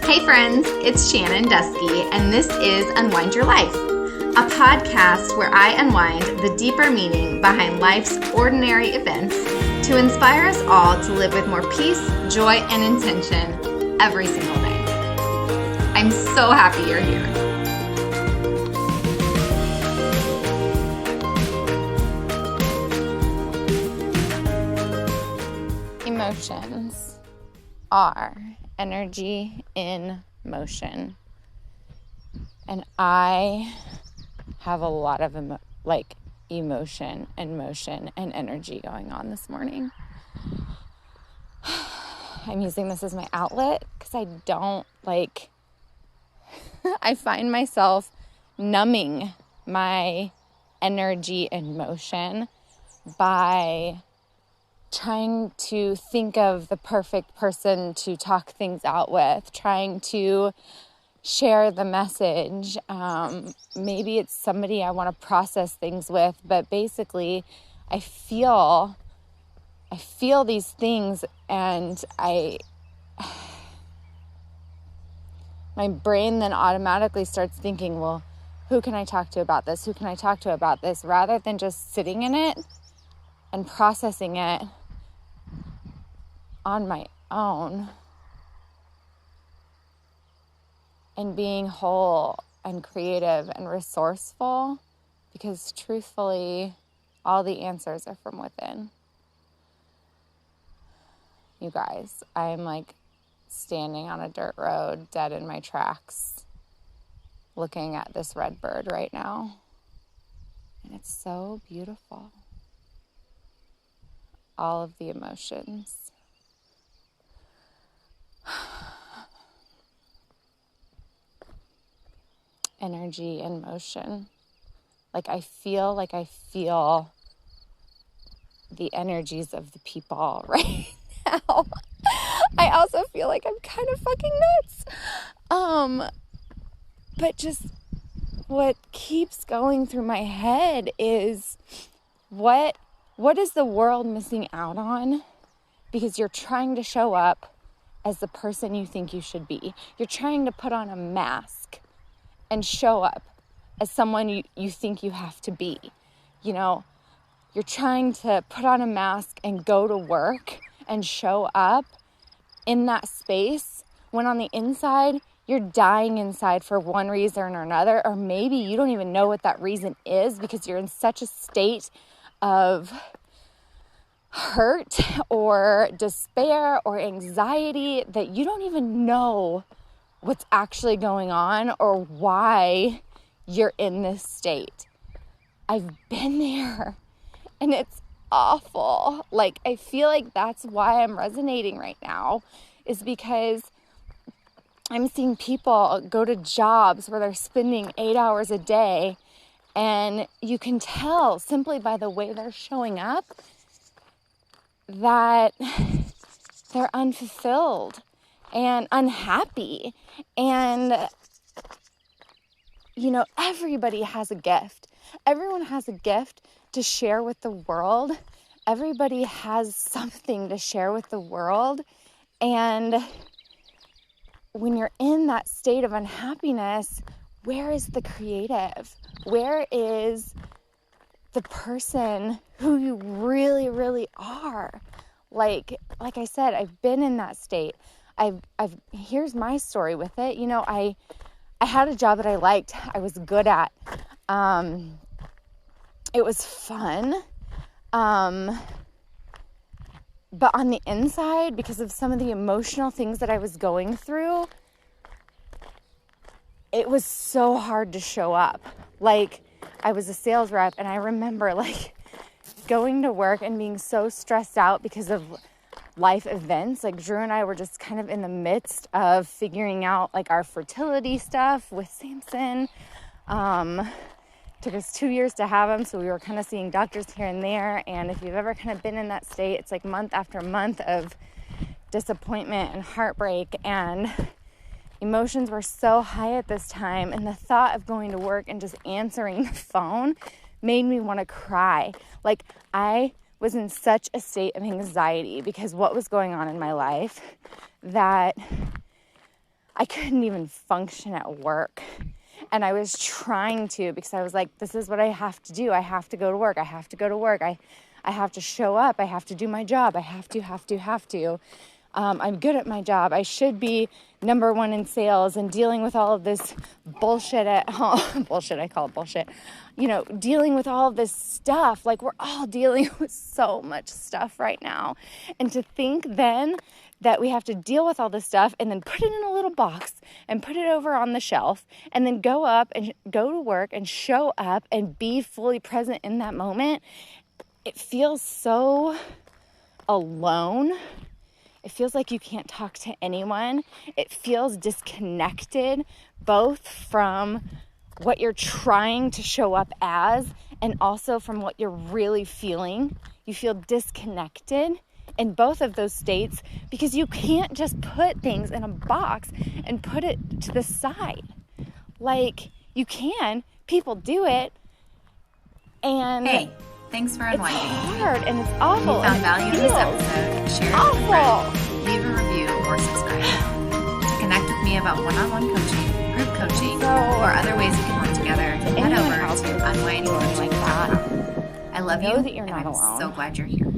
Hey friends, it's Shannon Dusky, and this is Unwind Your Life, a podcast where I unwind the deeper meaning behind life's ordinary events to inspire us all to live with more peace, joy, and intention every single day. I'm so happy you're here. Emotions are energy in motion. And I have a lot of emotion and motion and energy going on this morning. I'm using this as my outlet because I don't I find myself numbing my energy and motion by trying to think of the perfect person to talk things out with, trying to share the message. Maybe it's somebody I want to process things with, but basically I feel these things and my brain then automatically starts thinking, well, who can I talk to about this? Who can I talk to about this? Rather than just sitting in it and processing it on my own and being whole and creative and resourceful, because truthfully, all the answers are from within. You guys, I'm standing on a dirt road, dead in my tracks, looking at this red bird right now. And it's so beautiful. All of the emotions. Energy and motion. I feel the energies of the people right now. I also feel like I'm kind of fucking nuts. But just what keeps going through my head is what is the world missing out on because you're trying to show up as the person you think you should be. You're trying to put on a mask and show up as someone you think you have to be. You're trying to put on a mask and go to work and show up in that space when on the inside, you're dying inside for one reason or another, or maybe you don't even know what that reason is because you're in such a state of hurt or despair or anxiety that you don't even know what's actually going on or why you're in this state. I've been there and it's awful. I feel like that's why I'm resonating right now, is because I'm seeing people go to jobs where they're spending 8 hours a day, and you can tell simply by the way they're showing up that they're unfulfilled and unhappy. And, everybody has a gift. Everyone has a gift to share with the world. Everybody has something to share with the world. And when you're in that state of unhappiness, where is the creative? Where is the person who you really, really are? Like I said, I've been in that state. Here's my story with it. I had a job that I liked. I was good at. It was fun. But on the inside, because of some of the emotional things that I was going through, it was so hard to show up. I was a sales rep, and I remember going to work and being so stressed out because of life events. Drew and I were just kind of in the midst of figuring out our fertility stuff with Samson. Took us 2 years to have him, so we were kind of seeing doctors here and there. And if you've ever kind of been in that state, it's month after month of disappointment and heartbreak, and emotions were so high at this time. And the thought of going to work and just answering the phone made me want to cry. I was in such a state of anxiety because what was going on in my life that I couldn't even function at work. And I was trying to, because I was like, this is what I have to do. I have to go to work. I have to go to work. I have to show up. I have to do my job. I have to. I'm good at my job. I should be number one in sales, and dealing with all of this bullshit at home. Bullshit, I call it bullshit. You know, dealing with all of this stuff. Like, we're all dealing with so much stuff right now. And to think then that we have to deal with all this stuff and then put it in a little box and put it over on the shelf and then go up and go to work and show up and be fully present in that moment, it feels so alone. It feels like you can't talk to anyone. It feels disconnected, both from what you're trying to show up as and also from what you're really feeling. You feel disconnected in both of those states because you can't just put things in a box and put it to the side. Like, you can. People do it. And hey, thanks for unwinding. It's hard and it's awful. If you found value in this episode, share it with a friend, leave a review, or subscribe. To connect with me about one-on-one coaching, group coaching, or other ways we can work together, head over to unwindingcoaching.com. I love you, that you're not and I'm alone. so glad you're here.